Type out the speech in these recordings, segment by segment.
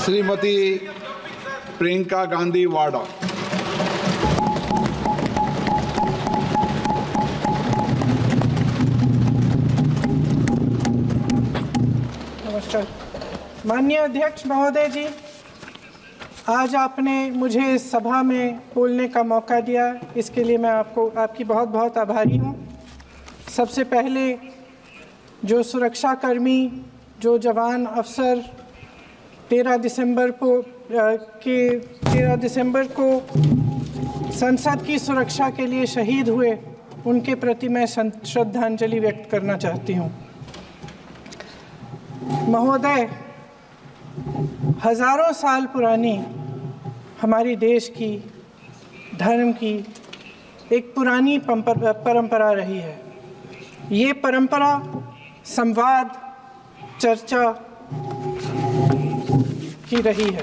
श्रीमती प्रियंका गांधी वाड़ा। नमस्कार। माननीय अध्यक्ष महोदय जी, आज आपने मुझे इस सभा में बोलने का मौका दिया, इसके लिए मैं आपकी बहुत बहुत आभारी हूँ। सबसे पहले जो सुरक्षाकर्मी, जो जवान अफसर 13 दिसंबर को संसद की सुरक्षा के लिए शहीद हुए, उनके प्रति मैं श्रद्धांजलि व्यक्त करना चाहती हूँ। महोदय, हजारों साल पुरानी हमारी देश की, धर्म की एक पुरानी परंपरा रही है। ये परंपरा संवाद, चर्चा की रही है।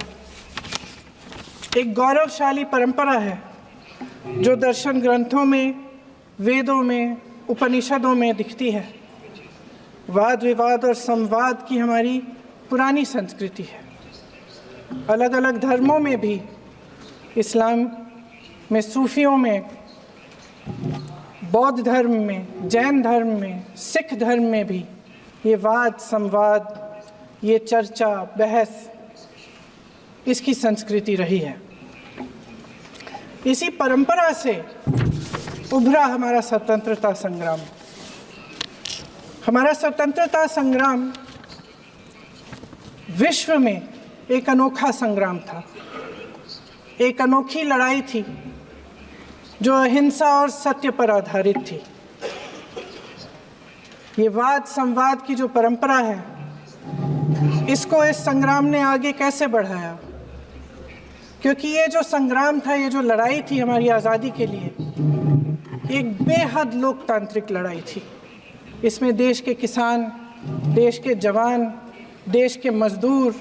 एक गौरवशाली परंपरा है जो दर्शन ग्रंथों में, वेदों में, उपनिषदों में दिखती है। वाद विवाद और संवाद की हमारी पुरानी संस्कृति है। अलग अलग धर्मों में भी, इस्लाम में, सूफियों में, बौद्ध धर्म में, जैन धर्म में, सिख धर्म में भी ये वाद संवाद, ये चर्चा बहस, इसकी संस्कृति रही है। इसी परंपरा से उभरा हमारा स्वतंत्रता संग्राम। हमारा स्वतंत्रता संग्राम विश्व में एक अनोखा संग्राम था, एक अनोखी लड़ाई थी जो अहिंसा और सत्य पर आधारित थी। ये वाद संवाद की जो परंपरा है, इसको इस संग्राम ने आगे कैसे बढ़ाया? क्योंकि ये जो संग्राम था, ये जो लड़ाई थी हमारी आज़ादी के लिए, एक बेहद लोकतांत्रिक लड़ाई थी। इसमें देश के किसान, देश के जवान, देश के मजदूर,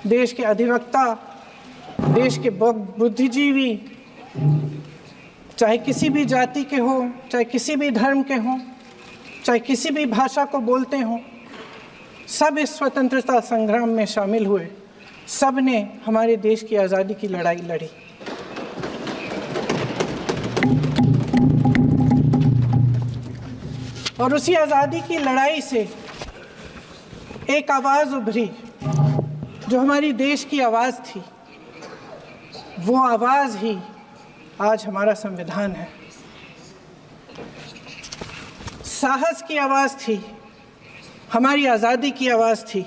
देश के अधिवक्ता, देश के बुद्धिजीवी, चाहे किसी भी जाति के हो, चाहे किसी भी धर्म के हों, चाहे किसी भी भाषा को बोलते हों, सब इस स्वतंत्रता संग्राम में शामिल हुए। सब ने हमारे देश की आज़ादी की लड़ाई लड़ी। और उसी आज़ादी की लड़ाई से एक आवाज़ उभरी जो हमारी देश की आवाज़ थी। वो आवाज़ ही आज हमारा संविधान है। साहस की आवाज़ थी, हमारी आज़ादी की आवाज़ थी,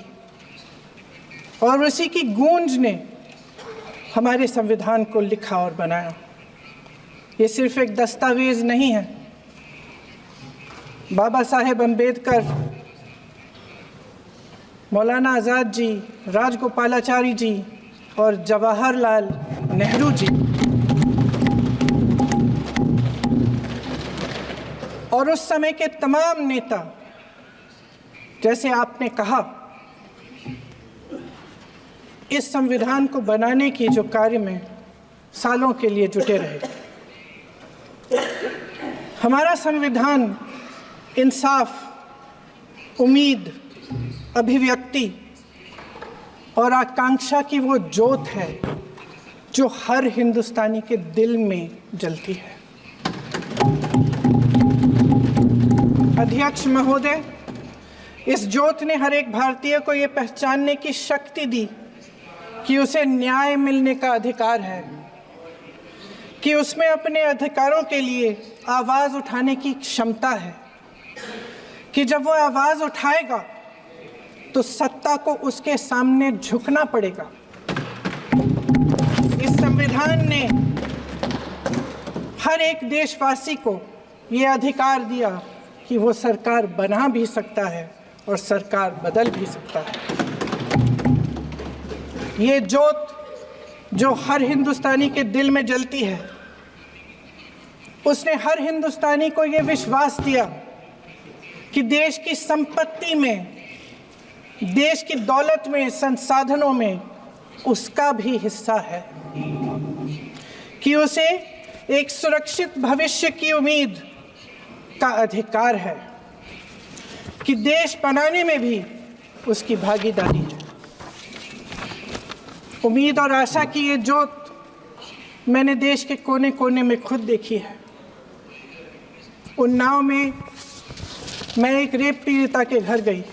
और उसी की गूंज ने हमारे संविधान को लिखा और बनाया। ये सिर्फ एक दस्तावेज नहीं है। बाबा साहेब अम्बेडकर, मौलाना आज़ाद जी, राजगोपालाचारी जी और जवाहरलाल नेहरू जी और उस समय के तमाम नेता, जैसे आपने कहा, इस संविधान को बनाने की जो कार्य में सालों के लिए जुटे रहे। हमारा संविधान इंसाफ, उम्मीद, अभिव्यक्ति और आकांक्षा की वो ज्योत है जो हर हिंदुस्तानी के दिल में जलती है। अध्यक्ष महोदय, इस ज्योत ने हर एक भारतीय को ये पहचानने की शक्ति दी कि उसे न्याय मिलने का अधिकार है, कि उसमें अपने अधिकारों के लिए आवाज़ उठाने की क्षमता है, कि जब वो आवाज़ उठाएगा तो सत्ता को उसके सामने झुकना पड़ेगा। इस संविधान ने हर एक देशवासी को ये अधिकार दिया कि वो सरकार बना भी सकता है और सरकार बदल भी सकता है। ये ज्योत जो हर हिंदुस्तानी के दिल में जलती है, उसने हर हिंदुस्तानी को ये विश्वास दिया कि देश की संपत्ति में, देश की दौलत में, संसाधनों में उसका भी हिस्सा है, कि उसे एक सुरक्षित भविष्य की उम्मीद का अधिकार है, कि देश बनाने में भी उसकी भागीदारी है। उम्मीद और आशा की ये जोत मैंने देश के कोने कोने में खुद देखी है। उन्नाव में मैं एक रेप पीड़िता के घर गई,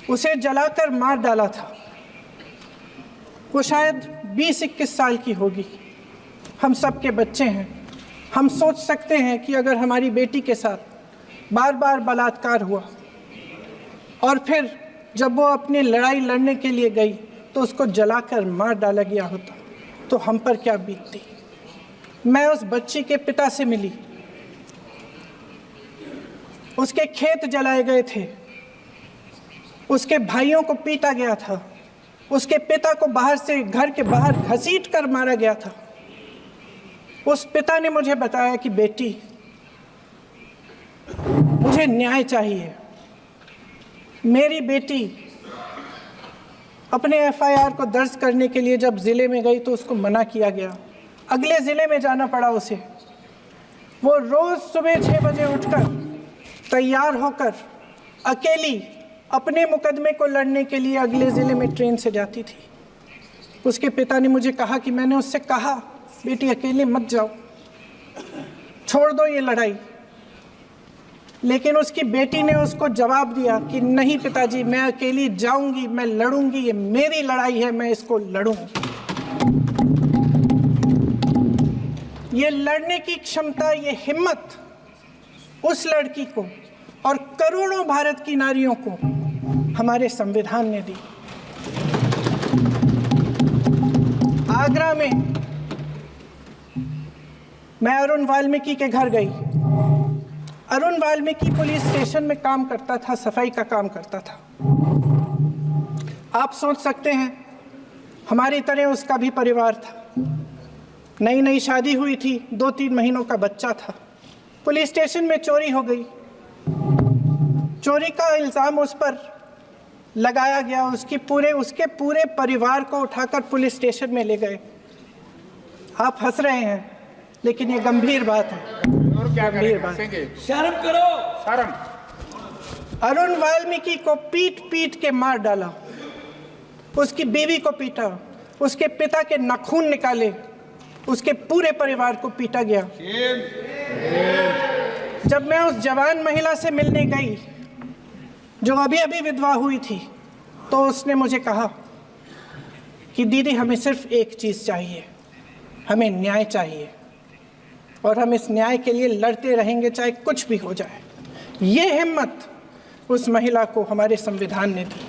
उसे जलाकर मार डाला था। वो शायद 20-21 साल की होगी। हम सब के बच्चे हैं। हम सोच सकते हैं कि अगर हमारी बेटी के साथ बार बार बलात्कार हुआ और फिर जब वो अपनी लड़ाई लड़ने के लिए गई तो उसको जलाकर मार डाला गया होता तो हम पर क्या बीतती। मैं उस बच्ची के पिता से मिली। उसके खेत जलाए गए थे, उसके भाइयों को पीटा गया था, उसके पिता को बाहर से घर के बाहर घसीट कर मारा गया था। उस पिता ने मुझे बताया कि बेटी, मुझे न्याय चाहिए। मेरी बेटी अपने एफआईआर को दर्ज करने के लिए जब ज़िले में गई तो उसको मना किया गया। अगले ज़िले में जाना पड़ा उसे। वो रोज़ सुबह 6 बजे उठकर तैयार होकर अकेली अपने मुकदमे को लड़ने के लिए अगले ज़िले में ट्रेन से जाती थी। उसके पिता ने मुझे कहा कि मैंने उससे कहा, बेटी अकेले मत जाओ, छोड़ दो ये लड़ाई। लेकिन उसकी बेटी ने उसको जवाब दिया कि नहीं पिताजी, मैं अकेली जाऊंगी, मैं लड़ूंगी, ये मेरी लड़ाई है, मैं इसको लड़ूंगी। ये लड़ने की क्षमता, ये हिम्मत उस लड़की को और करोड़ों भारत की नारियों को हमारे संविधान ने दी। आगरा में मैं अरुण वाल्मीकि के घर गई। अरुण वाल्मीकि पुलिस स्टेशन में काम करता था, सफाई का काम करता था। आप सोच सकते हैं हमारी तरह उसका भी परिवार था। नई नई शादी हुई थी, 2-3 महीनों का बच्चा था। पुलिस स्टेशन में चोरी हो गई। चोरी का इल्ज़ाम उस पर लगाया गया। उसके पूरे परिवार को उठाकर पुलिस स्टेशन में ले गए। आप हंस रहे हैं, लेकिन ये गंभीर बात है। गंभीर बात। शर्म करो, शर्म। अरुण वाल्मीकि को पीट पीट के मार डाला, उसकी बीवी को पीटा, उसके पिता के नाखून निकाले, उसके पूरे परिवार को पीटा गया। जब मैं उस जवान महिला से मिलने गई जो अभी अभी विधवा हुई थी, तो उसने मुझे कहा कि दीदी, हमें सिर्फ एक चीज़ चाहिए, हमें न्याय चाहिए और हम इस न्याय के लिए लड़ते रहेंगे, चाहे कुछ भी हो जाए। ये हिम्मत उस महिला को हमारे संविधान ने दी।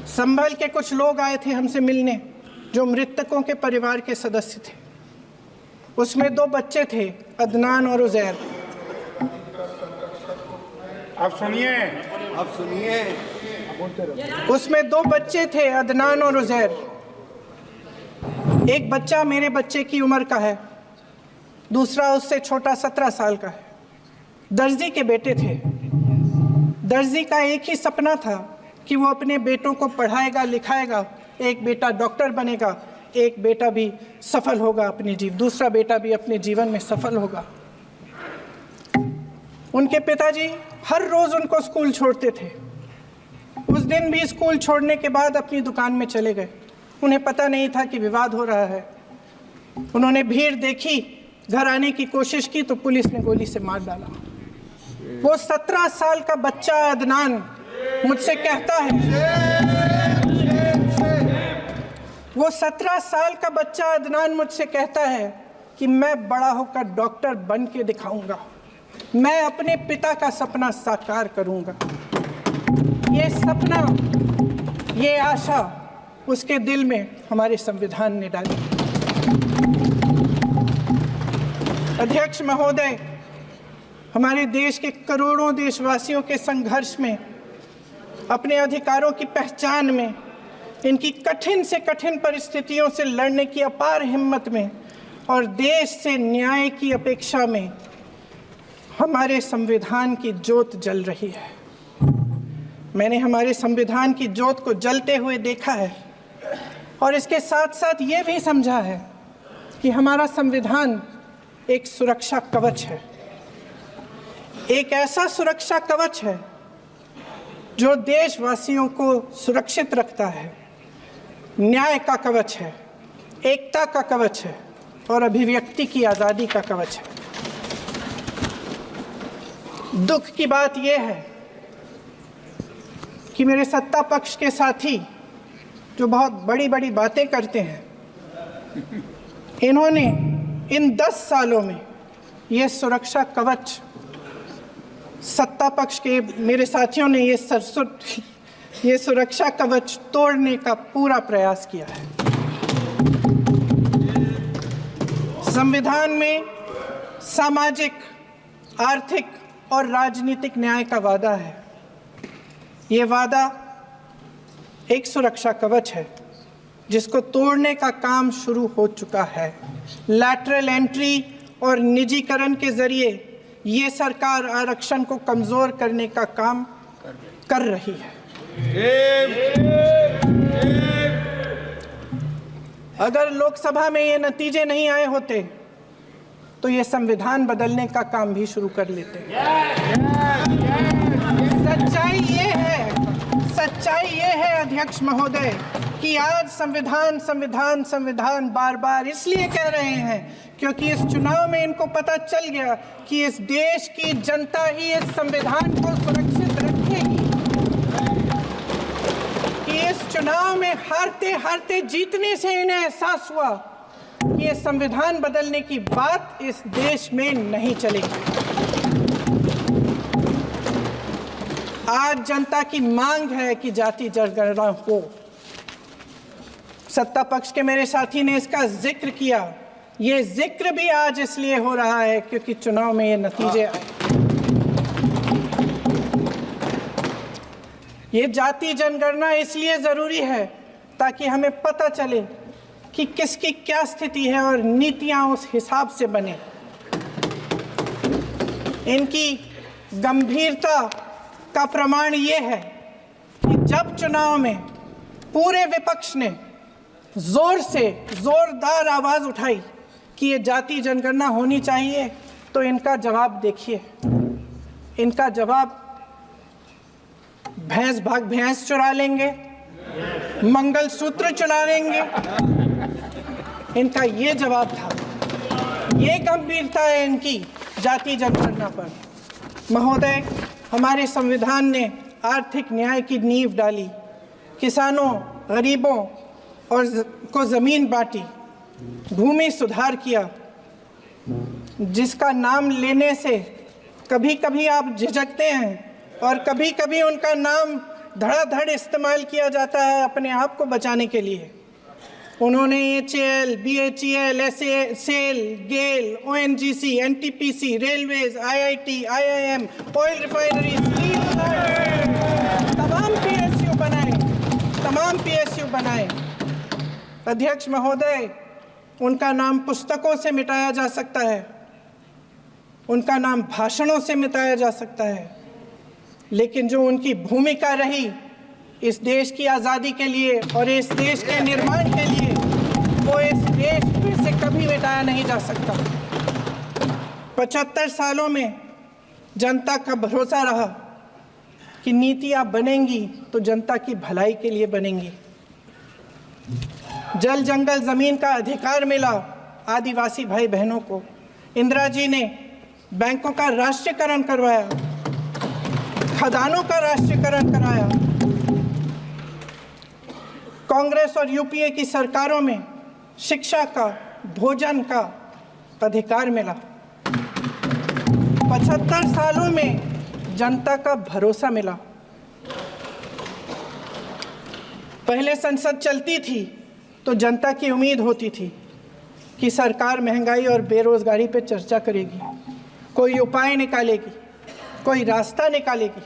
संभल के कुछ लोग आए थे हमसे मिलने जो मृतकों के परिवार के सदस्य थे। उसमें 2 बच्चे थे, अदनान और उजैर। आप सुनिए। उसमें 2 बच्चे थे, अदनान और उजैर। एक बच्चा मेरे बच्चे की उम्र का है, दूसरा उससे छोटा 17 साल का है। दर्जी के बेटे थे। दर्जी का एक ही सपना था कि वो अपने बेटों को पढ़ाएगा, लिखाएगा। एक बेटा डॉक्टर बनेगा, एक बेटा भी सफल होगा दूसरा बेटा भी अपने जीवन में सफल होगा। उनके पिताजी हर रोज़ उनको स्कूल छोड़ते थे। उस दिन भी स्कूल छोड़ने के बाद अपनी दुकान में चले गए। उन्हें पता नहीं था कि विवाद हो रहा है। उन्होंने भीड़ देखी, घर आने की कोशिश की तो पुलिस ने गोली से मार डाला। वो 17 साल का बच्चा अदनान मुझसे कहता है, वो 17 साल का बच्चा अदनान मुझसे कहता है कि मैं बड़ा होकर डॉक्टर बन के दिखाऊंगा, मैं अपने पिता का सपना साकार करूंगा। ये सपना, ये आशा उसके दिल में हमारे संविधान ने डाली। अध्यक्ष महोदय, हमारे देश के करोड़ों देशवासियों के संघर्ष में, अपने अधिकारों की पहचान में, इनकी कठिन से कठिन परिस्थितियों से लड़ने की अपार हिम्मत में और देश से न्याय की अपेक्षा में हमारे संविधान की ज्योत जल रही है। मैंने हमारे संविधान की ज्योत को जलते हुए देखा है और इसके साथ साथ ये भी समझा है कि हमारा संविधान एक सुरक्षा कवच है। एक ऐसा सुरक्षा कवच है जो देशवासियों को सुरक्षित रखता है, न्याय का कवच है, एकता का कवच है और अभिव्यक्ति की आज़ादी का कवच है। दुख की बात यह है कि मेरे सत्ता पक्ष के साथी जो बहुत बड़ी बड़ी बातें करते हैं, इन्होंने इन 10 सालों में ये सुरक्षा कवच, सत्ता पक्ष के मेरे साथियों ने ये सुरक्षा कवच तोड़ने का पूरा प्रयास किया है। संविधान में सामाजिक, आर्थिक और राजनीतिक न्याय का वादा है। ये वादा एक सुरक्षा कवच है जिसको तोड़ने का काम शुरू हो चुका है। लैटरल एंट्री और निजीकरण के जरिए ये सरकार आरक्षण को कमजोर करने का काम कर रही है। अगर लोकसभा में ये नतीजे नहीं आए होते तो ये संविधान बदलने का काम भी शुरू कर लेते। सच्चाई ये है अध्यक्ष महोदय कि आज संविधान बार बार इसलिए कह रहे हैं क्योंकि इस चुनाव में इनको पता चल गया कि इस देश की जनता ही इस संविधान को सुरक्षित रखेगी, कि इस चुनाव में हारते हारते जीतने से इन्हें एहसास हुआ कि ये संविधान बदलने की बात इस देश में नहीं चलेगी। आज जनता की मांग है कि जाति जनगणना हो। सत्ता पक्ष के मेरे साथी ने इसका जिक्र किया। ये जिक्र भी आज इसलिए हो रहा है क्योंकि चुनाव में ये नतीजे आए। ये जाति जनगणना इसलिए जरूरी है ताकि हमें पता चले कि किसकी क्या स्थिति है और नीतियां उस हिसाब से बने। इनकी गंभीरता का प्रमाण ये है कि जब चुनाव में पूरे विपक्ष ने जोरदार आवाज उठाई कि ये जाति जनगणना होनी चाहिए, तो इनका जवाब देखिए। इनका जवाब भैंस भाग भैंस चुरा लेंगे, मंगलसूत्र चुरा लेंगे, इनका ये जवाब था। ये गंभीरता है इनकी जाति जनगणना पर। महोदय, हमारे संविधान ने आर्थिक न्याय की नींव डाली, किसानों, गरीबों और को ज़मीन बांटी, भूमि सुधार किया, जिसका नाम लेने से कभी कभी आप झिझकते हैं और कभी कभी उनका नाम धड़ाधड़ इस्तेमाल किया जाता है अपने आप को बचाने के लिए। उन्होंने HAL, BHEL, SAIL, GAIL, ONGC, NTPC, railways, IIT, IIM, oil refinery, तमाम PSU बनाए। अध्यक्ष महोदय, उनका नाम पुस्तकों से मिटाया जा सकता है, उनका नाम भाषणों से मिटाया जा सकता है, लेकिन जो उनकी भूमिका रही इस देश की आज़ादी के लिए और इस देश के निर्माण के लिए, वो इस देश से कभी मिटाया नहीं जा सकता। 75 सालों में जनता का भरोसा रहा कि नीतियाँ बनेंगी तो जनता की भलाई के लिए बनेंगी। जल जंगल ज़मीन का अधिकार मिला आदिवासी भाई बहनों को। इंदिरा जी ने बैंकों का राष्ट्रीयकरण करवाया, खदानों का राष्ट्रीयकरण कराया। कांग्रेस और यूपीए की सरकारों में शिक्षा का, भोजन का अधिकार मिला। 75 सालों में जनता का भरोसा मिला। पहले संसद चलती थी तो जनता की उम्मीद होती थी कि सरकार महंगाई और बेरोजगारी पर चर्चा करेगी, कोई उपाय निकालेगी, कोई रास्ता निकालेगी।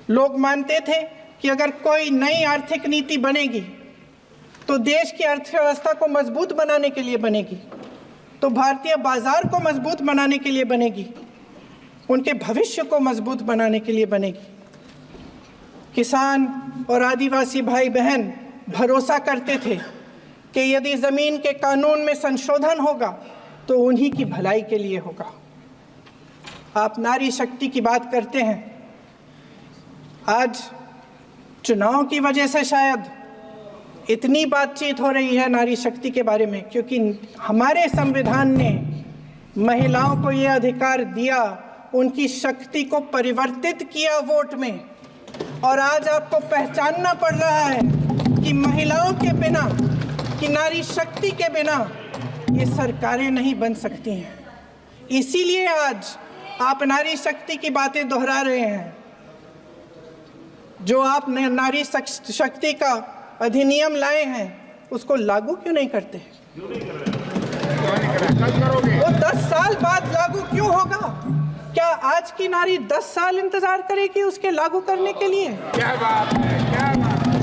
लोग मानते थे कि अगर कोई नई आर्थिक नीति बनेगी तो देश की अर्थव्यवस्था को मजबूत बनाने के लिए बनेगी, तो भारतीय बाजार को मजबूत बनाने के लिए बनेगी, उनके भविष्य को मजबूत बनाने के लिए बनेगी। किसान और आदिवासी भाई बहन भरोसा करते थे कि यदि ज़मीन के कानून में संशोधन होगा तो उन्हीं की भलाई के लिए होगा। आप नारी शक्ति की बात करते हैं, आज चुनाव की वजह से शायद इतनी बातचीत हो रही है नारी शक्ति के बारे में, क्योंकि हमारे संविधान ने महिलाओं को ये अधिकार दिया, उनकी शक्ति को परिवर्तित किया वोट में। और आज आपको पहचानना पड़ रहा है कि महिलाओं के बिना, कि नारी शक्ति के बिना ये सरकारें नहीं बन सकती हैं। इसीलिए आज आप नारी शक्ति की बातें दोहरा रहे हैं। जो आप नारी शक्ति का अधिनियम लाए हैं उसको लागू क्यों नहीं करते? वो 10 साल बाद लागू क्यों होगा? क्या आज की नारी 10 साल इंतजार करेगी उसके लागू करने के लिए? क्या बात है, क्या बात है।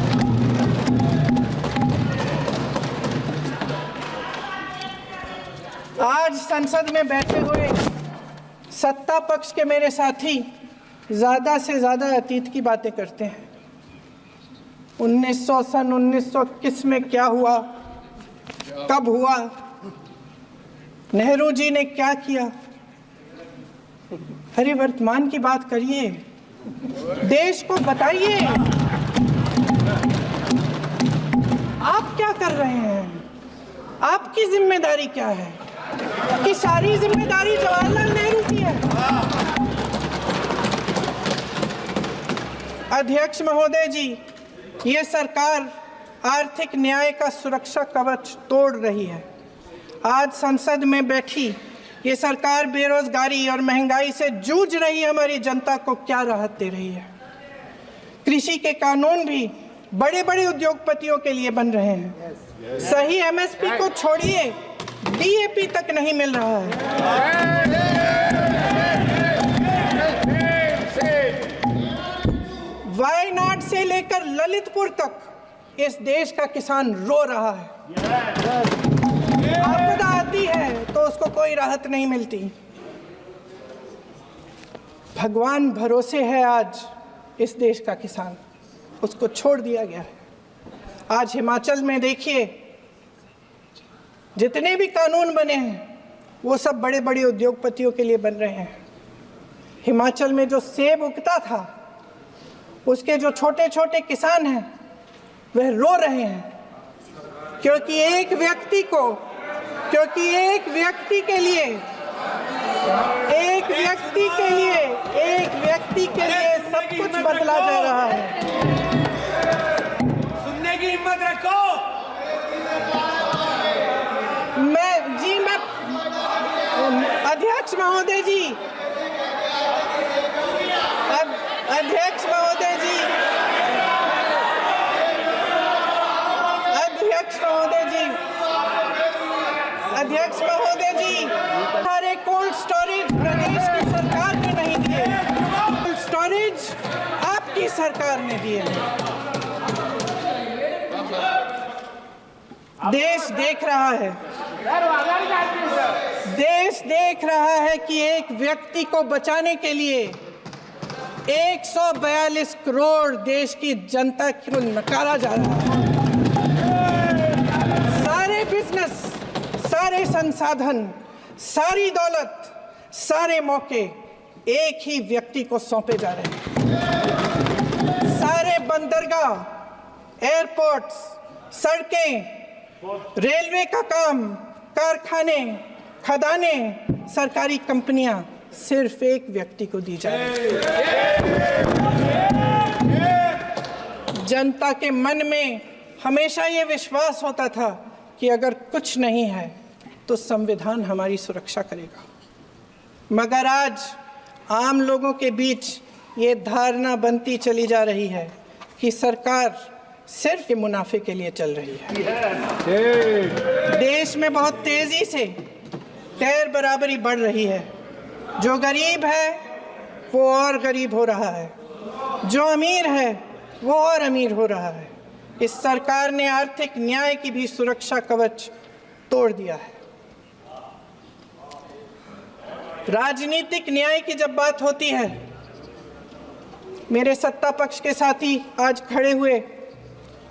आज संसद में बैठे हुए सत्ता पक्ष के मेरे साथी ज़्यादा से ज़्यादा अतीत की बातें करते हैं। 1921 में क्या हुआ, कब हुआ, नेहरू जी ने क्या किया। अरे वर्तमान की बात करिए, देश को बताइए आप क्या कर रहे हैं, आपकी जिम्मेदारी क्या है? कि सारी जिम्मेदारी जवाहरलाल नेहरू की है। अध्यक्ष महोदय जी, ये सरकार आर्थिक न्याय का सुरक्षा कवच तोड़ रही है। आज संसद में बैठी ये सरकार बेरोजगारी और महंगाई से जूझ रही हमारी जनता को क्या राहत दे रही है? कृषि के कानून भी बड़े बड़े उद्योगपतियों के लिए बन रहे हैं। सही एमएसपी को छोड़िए, डीएपी तक नहीं मिल रहा है। वायनाड से लेकर ललितपुर तक इस देश का किसान रो रहा है। आपदा आती है तो उसको कोई राहत नहीं मिलती। भगवान भरोसे है आज इस देश का किसान, उसको छोड़ दिया गया है। आज हिमाचल में देखिए, जितने भी कानून बने हैं वो सब बड़े बड़े उद्योगपतियों के लिए बन रहे हैं। हिमाचल में जो सेब उगता था उसके जो छोटे छोटे किसान हैं वह रो रहे हैं, क्योंकि एक व्यक्ति के लिए सब कुछ बदला जा रहा है। सुनने की हिम्मत रखो। अध्यक्ष महोदय जी, अध्यक्ष महोदय जी, सारे कोल्ड स्टोरेज प्रदेश की सरकार ने नहीं दिए, कोल्ड स्टोरेज आपकी सरकार ने दिए। देश देख रहा है कि एक व्यक्ति को बचाने के लिए 142 करोड़ देश की जनता को नकारा जा रहा है। सारे बिजनेस, सारे संसाधन, सारी दौलत, सारे मौके एक ही व्यक्ति को सौंपे जा रहे हैं। सारे बंदरगाह, एयरपोर्ट्स, सड़कें, रेलवे का काम, कारखाने, खदानें, सरकारी कंपनियां सिर्फ एक व्यक्ति को दी जा रही है। जनता के मन में हमेशा ये विश्वास होता था कि अगर कुछ नहीं है तो संविधान हमारी सुरक्षा करेगा, मगर आज आम लोगों के बीच ये धारणा बनती चली जा रही है कि सरकार सिर्फ मुनाफे के लिए चल रही है। देश में बहुत तेजी से गैर बराबरी बढ़ रही है। जो गरीब है वो और गरीब हो रहा है, जो अमीर है वो और अमीर हो रहा है। इस सरकार ने आर्थिक न्याय की भी सुरक्षा कवच तोड़ दिया है। राजनीतिक न्याय की जब बात होती है, मेरे सत्ता पक्ष के साथी आज खड़े हुए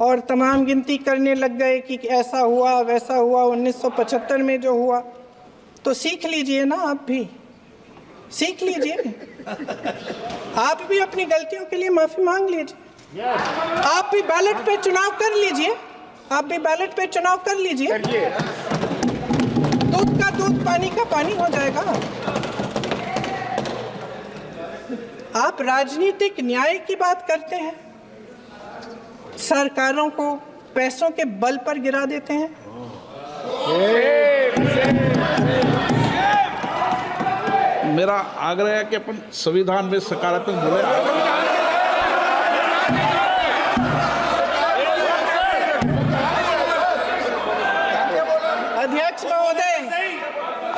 और तमाम गिनती करने लग गए कि ऐसा हुआ वैसा हुआ, 1975 में जो हुआ, तो सीख लीजिए ना आप भी। सीख लीजिए। आप भी अपनी गलतियों के लिए माफी मांग लीजिए। आप भी बैलेट पे चुनाव कर लीजिए। आप भी बैलेट पे चुनाव कर लीजिए। दूध का दूध, पानी का पानी हो जाएगा। आप राजनीतिक न्याय की बात करते हैं, सरकारों को पैसों के बल पर गिरा देते हैं। मेरा आग्रह है कि अपन संविधान में सकारात्मक बोले।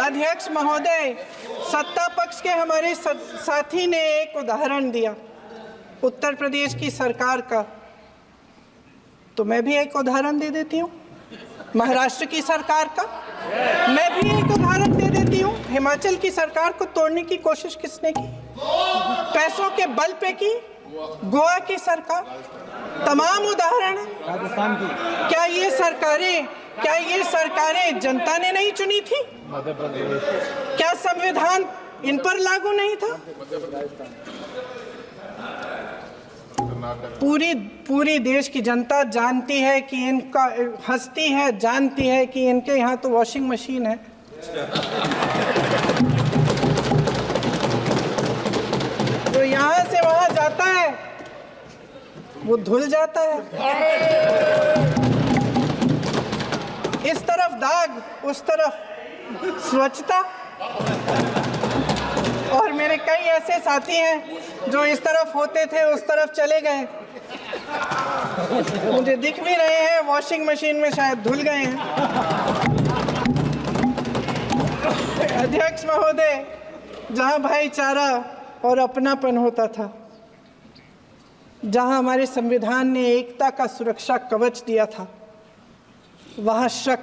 अध्यक्ष महोदय, सत्ता पक्ष के हमारे साथी ने एक उदाहरण दिया उत्तर प्रदेश की सरकार का, तो मैं भी एक उदाहरण दे देती हूँ महाराष्ट्र की सरकार का। मैं भी एक उदाहरण दे देती हूँ हिमाचल की सरकार को तोड़ने की कोशिश किसने की, पैसों के बल पे की, गोवा की सरकार। तमाम उदाहरण है। राजस्थान की क्या ये सरकारें जनता ने नहीं चुनी थी? क्या संविधान इन पर लागू नहीं था? पूरी देश की जनता जानती है कि इनका हंसती है, जानती है कि इनके यहाँ तो वॉशिंग मशीन है। तो यहाँ से वहाँ जाता है, वो धुल जाता है। इस तरफ दाग, उस तरफ स्वच्छता। और मेरे कई ऐसे साथी हैं जो इस तरफ होते थे उस तरफ चले गए, मुझे दिख भी रहे हैं, वॉशिंग मशीन में शायद धुल गए हैं। अध्यक्ष महोदय, जहां भाईचारा और अपनापन होता था, जहां हमारे संविधान ने एकता का सुरक्षा कवच दिया था, वहां शक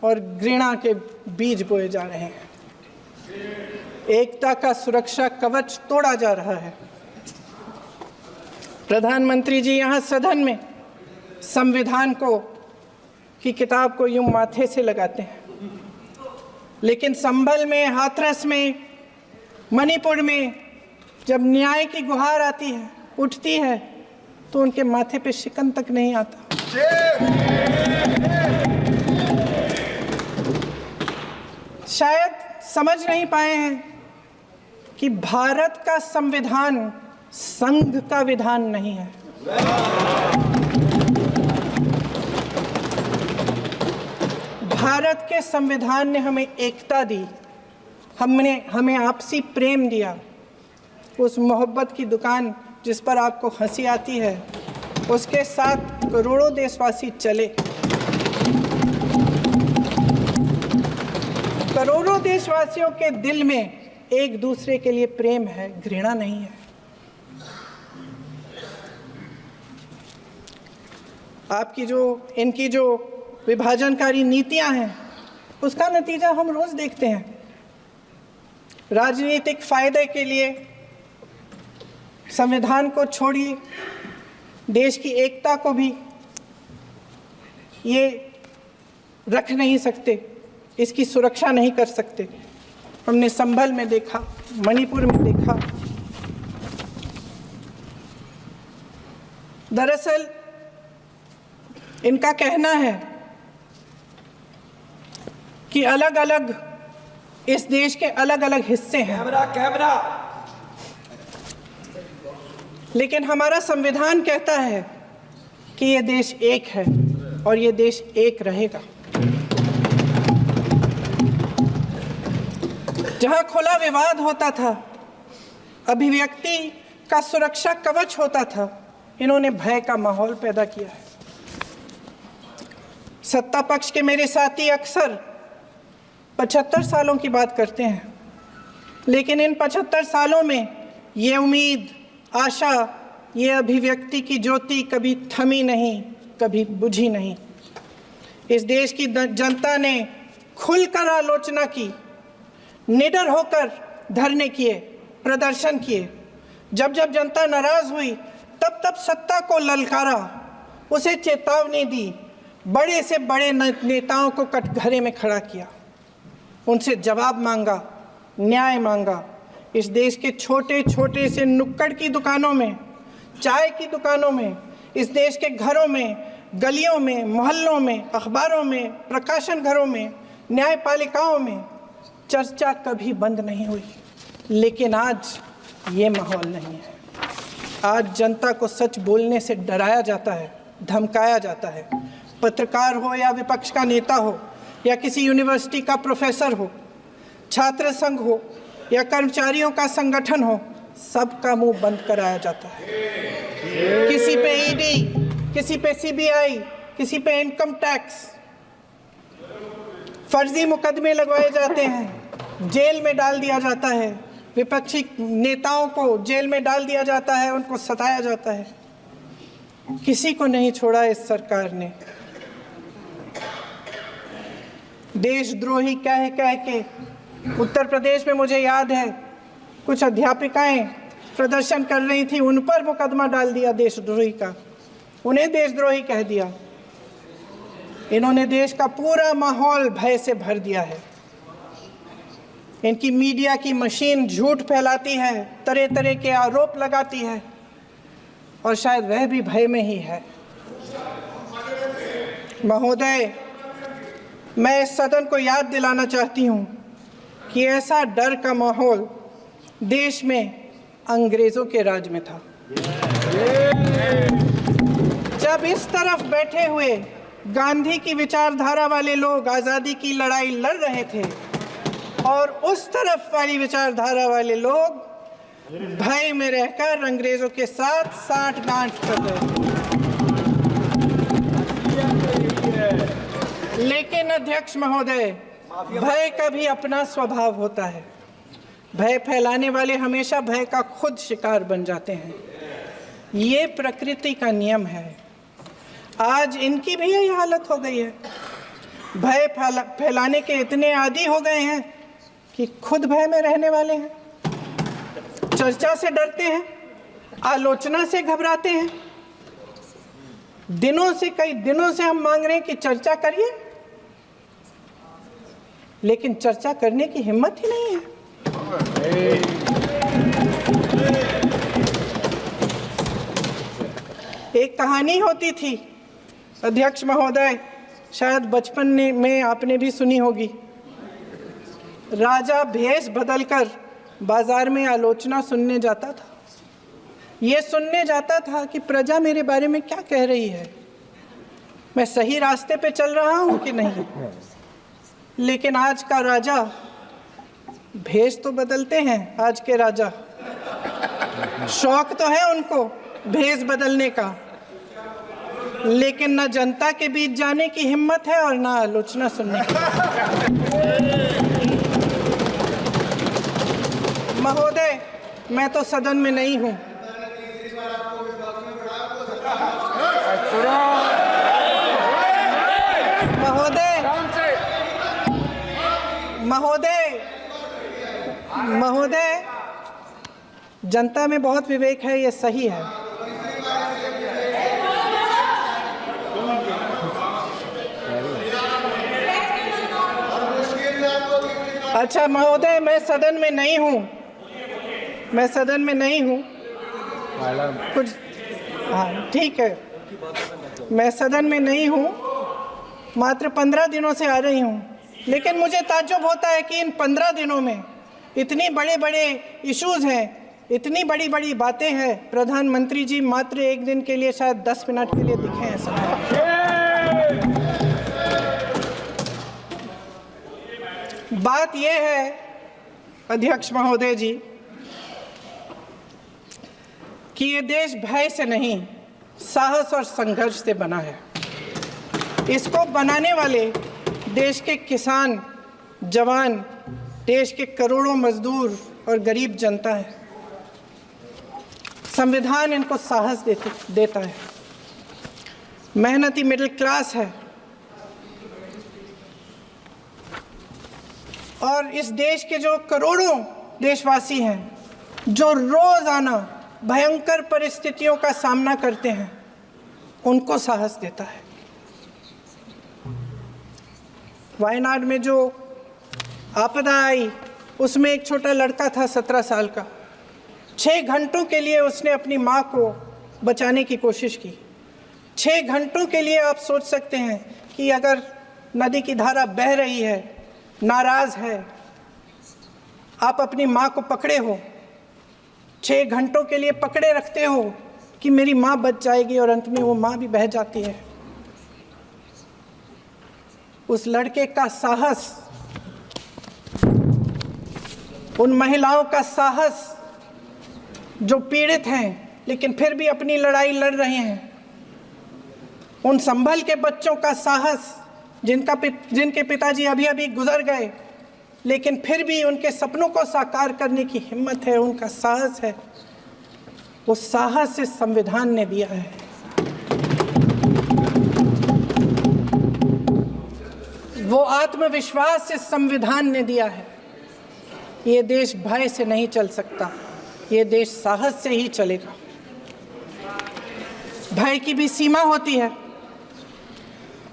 और घृणा के बीज बोए जा रहे हैं। एकता का सुरक्षा कवच तोड़ा जा रहा है। प्रधानमंत्री जी यहाँ सदन में संविधान की किताब को यूं माथे से लगाते हैं, लेकिन संभल में, हाथरस में, मणिपुर में जब न्याय की गुहार आती है, उठती है, तो उनके माथे पे शिकन तक नहीं आता। शायद समझ नहीं पाए हैं कि भारत का संविधान संघ का विधान नहीं है। भारत के संविधान ने हमें एकता दी, हमें आपसी प्रेम दिया। उस मोहब्बत की दुकान जिस पर आपको हंसी आती है, उसके साथ करोड़ों देशवासी चले। करोड़ों देशवासियों के दिल में एक दूसरे के लिए प्रेम है, घृणा नहीं है। इनकी जो विभाजनकारी नीतियां हैं, उसका नतीजा हम रोज देखते हैं। राजनीतिक फायदे के लिए संविधान को छोड़िए, देश की एकता को भी ये रख नहीं सकते, इसकी सुरक्षा नहीं कर सकते। हमने संभल में देखा, मणिपुर में देखा। दरअसल इनका कहना है कि अलग अलग इस देश के अलग अलग हिस्से हैं, कैमरा लेकिन हमारा संविधान कहता है कि ये देश एक है और ये देश एक रहेगा। जहां खुला विवाद होता था, अभिव्यक्ति का सुरक्षा कवच होता था, इन्होंने भय का माहौल पैदा किया है। सत्ता पक्ष के मेरे साथी अक्सर 75 सालों की बात करते हैं, लेकिन इन 75 सालों में ये उम्मीद, आशा, ये अभिव्यक्ति की ज्योति कभी थमी नहीं, कभी बुझी नहीं। इस देश की जनता ने खुलकर आलोचना की, निडर होकर धरने किए, प्रदर्शन किए। जब जब जनता नाराज हुई, तब तब सत्ता को ललकारा, उसे चेतावनी दी, बड़े से बड़े नेताओं को कटघरे में खड़ा किया, उनसे जवाब मांगा, न्याय मांगा। इस देश के छोटे छोटे से नुक्कड़ की दुकानों में, चाय की दुकानों में, इस देश के घरों में, गलियों में, मोहल्लों में, अखबारों में, प्रकाशन घरों में, न्यायपालिकाओं में चर्चा कभी बंद नहीं हुई। लेकिन आज ये माहौल नहीं है। आज जनता को सच बोलने से डराया जाता है, धमकाया जाता है। पत्रकार हो या विपक्ष का नेता हो या किसी यूनिवर्सिटी का प्रोफेसर हो, छात्र संघ हो या कर्मचारियों का संगठन हो, सबका मुंह बंद कराया जाता है। किसी पे ईडी, किसी पे सीबीआई, किसी पे इनकम टैक्स, फर्जी मुकदमे लगवाए जाते हैं, जेल में डाल दिया जाता है, विपक्षी नेताओं को जेल में डाल दिया जाता है, उनको सताया जाता है। किसी को नहीं छोड़ा इस सरकार ने। देशद्रोही कह कह के उत्तर प्रदेश में मुझे याद है कुछ अध्यापिकाएं प्रदर्शन कर रही थी, उन पर मुकदमा डाल दिया देशद्रोही का, उन्हें देशद्रोही कह दिया। इन्होंने देश का पूरा माहौल भय से भर दिया है। इनकी मीडिया की मशीन झूठ फैलाती है, तरह तरह के आरोप लगाती है, और शायद वह भी भय में ही है। महोदय, मैं इस सदन को याद दिलाना चाहती हूँ कि ऐसा डर का माहौल देश में अंग्रेज़ों के राज में था। जब इस तरफ बैठे हुए गांधी की विचारधारा वाले लोग आज़ादी की लड़ाई लड़ रहे थे और उस तरफ वाली विचारधारा वाले लोग भय में रहकर अंग्रेज़ों के साथ साठ-गांठ कर रहे थे। लेकिन अध्यक्ष महोदय, भय का भी अपना स्वभाव होता है। भय फैलाने वाले हमेशा भय का खुद शिकार बन जाते हैं। ये प्रकृति का नियम है। आज इनकी भी यही हालत हो गई है। भय फैलाने के इतने आदी हो गए हैं कि खुद भय में रहने वाले हैं, चर्चा से डरते हैं, आलोचना से घबराते हैं। कई दिनों से हम मांग रहे हैं कि चर्चा करिए, लेकिन चर्चा करने की हिम्मत ही नहीं है। एक कहानी होती थी अध्यक्ष महोदय, शायद बचपन में आपने भी सुनी होगी। राजा भेष बदलकर बाजार में आलोचना सुनने जाता था। ये सुनने जाता था कि प्रजा मेरे बारे में क्या कह रही है, मैं सही रास्ते पे चल रहा हूँ कि नहीं। लेकिन आज का राजा, भेष तो बदलते हैं आज के राजा, शौक तो है उनको भेष बदलने का, लेकिन न जनता के बीच जाने की हिम्मत है और न आलोचना सुनने की। महोदय, मैं तो सदन में नहीं हूँ। महोदय, जनता में बहुत विवेक है, ये सही है। अच्छा महोदय, मैं सदन में नहीं हूँ, कुछ, हाँ ठीक है, मैं सदन में नहीं हूँ, मात्र 15 दिनों से आ रही हूँ। लेकिन मुझे ताज्जुब होता है कि इन 15 दिनों में इतनी बड़े इश्यूज़ हैं, इतनी बड़ी बातें हैं, प्रधानमंत्री जी मात्र एक दिन के लिए, शायद 10 मिनट के लिए दिखे हैं सब। बात यह है अध्यक्ष महोदय जी कि ये देश भय से नहीं, साहस और संघर्ष से बना है। इसको बनाने वाले देश के किसान, जवान, देश के करोड़ों मजदूर और गरीब जनता है। संविधान इनको साहस देता है। मेहनती मिडिल क्लास है। और इस देश के जो करोड़ों देशवासी हैं, जो रोज़ाना भयंकर परिस्थितियों का सामना करते हैं, उनको साहस देता है। वायनाड में जो आपदा आई, उसमें एक छोटा लड़का था 17 साल का। 6 घंटों के लिए उसने अपनी माँ को बचाने की कोशिश की। 6 घंटों के लिए आप सोच सकते हैं कि अगर नदी की धारा बह रही है, नाराज है, आप अपनी माँ को पकड़े हो, 6 घंटों के लिए पकड़े रखते हो कि मेरी माँ बच जाएगी, और अंत में वो माँ भी बह जाती है। उस लड़के का साहस, उन महिलाओं का साहस जो पीड़ित हैं लेकिन फिर भी अपनी लड़ाई लड़ रहे हैं, उन संभल के बच्चों का साहस जिनके पिताजी अभी अभी गुजर गए लेकिन फिर भी उनके सपनों को साकार करने की हिम्मत है, उनका साहस है, वो साहस इस संविधान ने दिया है। वो आत्मविश्वास इस संविधान ने दिया है। ये देश भय से नहीं चल सकता, ये देश साहस से ही चलेगा। भय की भी सीमा होती है,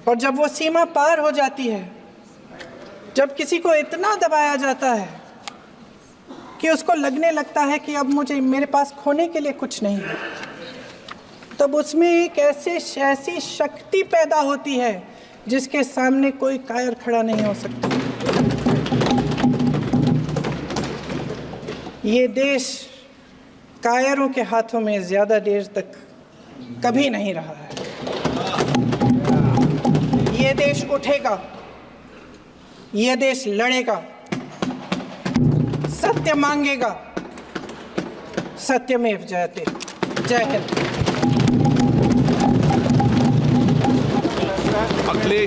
और जब वो सीमा पार हो जाती है, जब किसी को इतना दबाया जाता है कि उसको लगने लगता है कि अब मेरे पास खोने के लिए कुछ नहीं है, तब उसमें एक ऐसी शक्ति पैदा होती है जिसके सामने कोई कायर खड़ा नहीं हो सकता। ये देश कायरों के हाथों में ज़्यादा देर तक कभी नहीं रहा है। ये देश उठेगा, ये देश लड़ेगा, सत्य मांगेगा, सत्यमेव जयते। जय हिंद। अगले